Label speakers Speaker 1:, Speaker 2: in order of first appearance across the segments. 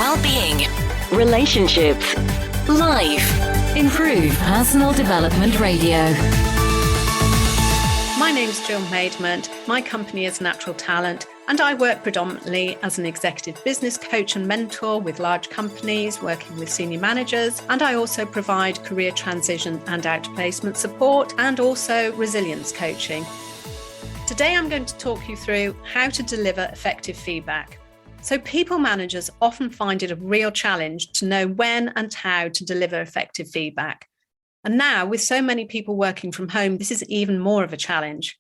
Speaker 1: well-being, relationships, life. Improve Personal Development Radio.
Speaker 2: My name's Jill Maidment. My company is Natural Talent, and I work predominantly as an executive business coach and mentor with large companies, working with senior managers, and I also provide career transition and outplacement support and also resilience coaching. Today I'm going to talk you through how to deliver effective feedback. So people managers often find it a real challenge to know when and how to deliver effective feedback. And now, with so many people working from home, this is even more of a challenge.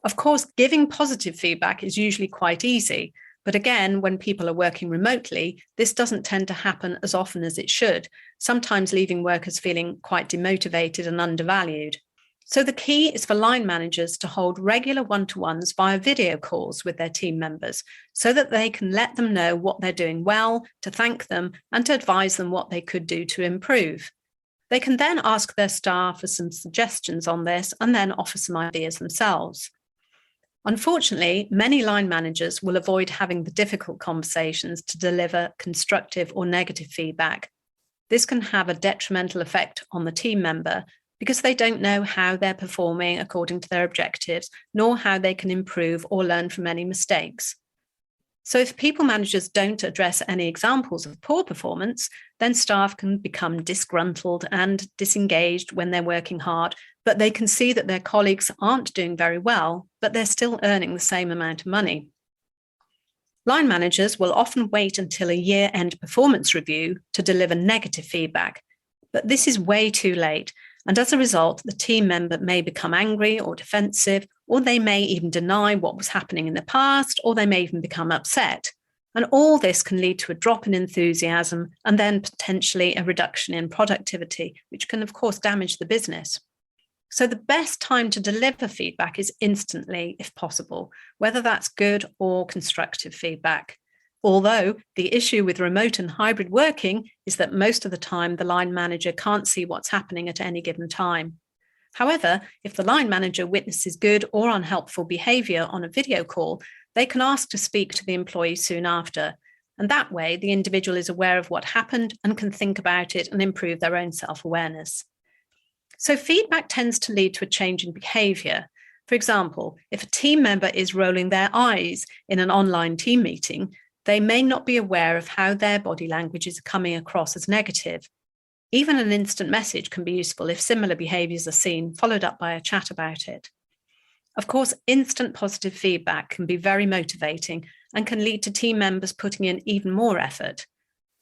Speaker 2: Of course, giving positive feedback is usually quite easy. But again, when people are working remotely, this doesn't tend to happen as often as it should, sometimes leaving workers feeling quite demotivated and undervalued. So the key is for line managers to hold regular one-to-ones via video calls with their team members so that they can let them know what they're doing well, to thank them, and to advise them what they could do to improve. They can then ask their staff for some suggestions on this and then offer some ideas themselves. Unfortunately, many line managers will avoid having the difficult conversations to deliver constructive or negative feedback. This can have a detrimental effect on the team member because they don't know how they're performing according to their objectives, nor how they can improve or learn from any mistakes. So if people managers don't address any examples of poor performance, then staff can become disgruntled and disengaged when they're working hard, but they can see that their colleagues aren't doing very well, but they're still earning the same amount of money. Line managers will often wait until a year-end performance review to deliver negative feedback, but this is way too late. And as a result, the team member may become angry or defensive, or they may even deny what was happening in the past, or they may even become upset. And all this can lead to a drop in enthusiasm and then potentially a reduction in productivity, which can, of course, damage the business. So the best time to deliver feedback is instantly, if possible, whether that's good or constructive feedback. Although the issue with remote and hybrid working is that most of the time the line manager can't see what's happening at any given time. However, if the line manager witnesses good or unhelpful behaviour on a video call, they can ask to speak to the employee soon after. And that way, the individual is aware of what happened and can think about it and improve their own self-awareness. So feedback tends to lead to a change in behaviour. For example, if a team member is rolling their eyes in an online team meeting, they may not be aware of how their body language is coming across as negative. Even an instant message can be useful if similar behaviours are seen, followed up by a chat about it. Of course, instant positive feedback can be very motivating and can lead to team members putting in even more effort.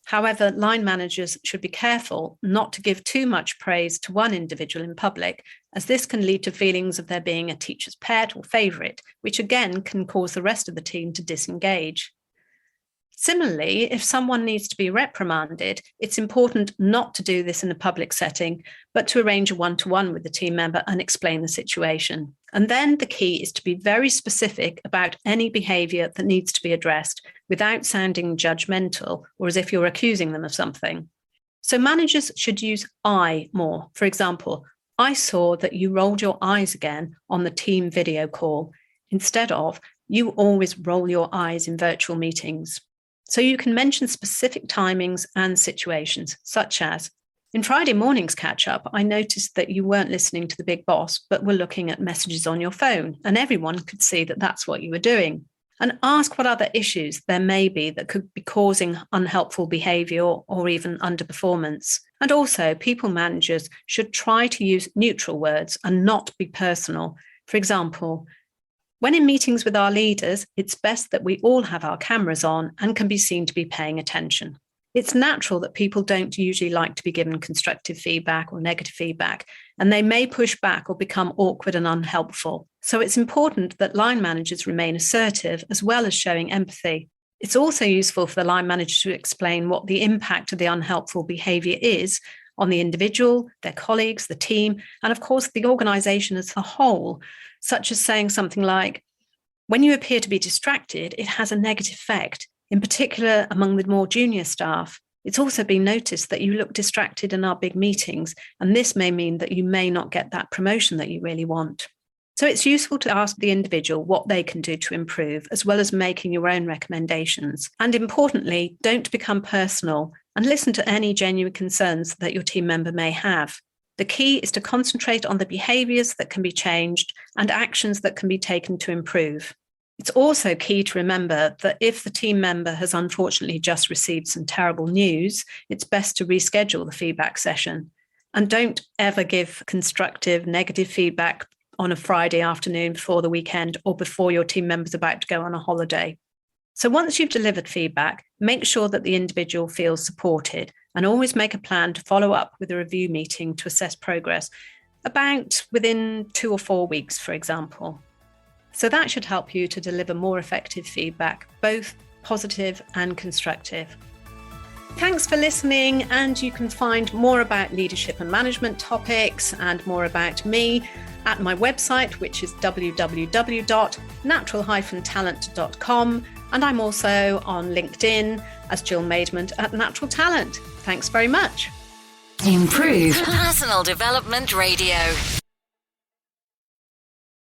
Speaker 2: However, line managers should be careful not to give too much praise to one individual in public, as this can lead to feelings of there being a teacher's pet or favourite, which again can cause the rest of the team to disengage. Similarly, if someone needs to be reprimanded, it's important not to do this in a public setting, but to arrange a one-to-one with the team member and explain the situation. And then the key is to be very specific about any behaviour that needs to be addressed without sounding judgmental or as if you're accusing them of something. So managers should use I more. For example, I saw that you rolled your eyes again on the team video call, instead of you always roll your eyes in virtual meetings. So you can mention specific timings and situations, such as, in Friday morning's catch-up, I noticed that you weren't listening to the big boss, but were looking at messages on your phone, and everyone could see that that's what you were doing. And ask what other issues there may be that could be causing unhelpful behaviour or even underperformance. And also, people managers should try to use neutral words and not be personal. For example, when in meetings with our leaders, it's best that we all have our cameras on and can be seen to be paying attention. It's natural that people don't usually like to be given constructive feedback or negative feedback, and they may push back or become awkward and unhelpful. So it's important that line managers remain assertive as well as showing empathy. It's also useful for the line manager to explain what the impact of the unhelpful behaviour is on the individual, their colleagues, the team, and of course the organisation as a whole, such as saying something like, when you appear to be distracted, it has a negative effect, in particular among the more junior staff. It's also been noticed that you look distracted in our big meetings, and this may mean that you may not get that promotion that you really want. So it's useful to ask the individual what they can do to improve, as well as making your own recommendations. And importantly, don't become personal and listen to any genuine concerns that your team member may have. The key is to concentrate on the behaviours that can be changed and actions that can be taken to improve. It's also key to remember that if the team member has unfortunately just received some terrible news, it's best to reschedule the feedback session. And don't ever give constructive negative feedback on a Friday afternoon before the weekend or before your team member's about to go on a holiday. So once you've delivered feedback, make sure that the individual feels supported and always make a plan to follow up with a review meeting to assess progress, about within 2 or 4 weeks, for example. So that should help you to deliver more effective feedback, both positive and constructive. Thanks for listening, and you can find more about leadership and management topics and more about me at my website, which is www.natural-talent.com. And I'm also on LinkedIn as Jill Maidment at Natural Talent. Thanks very much.
Speaker 1: Improve Personal Development Radio.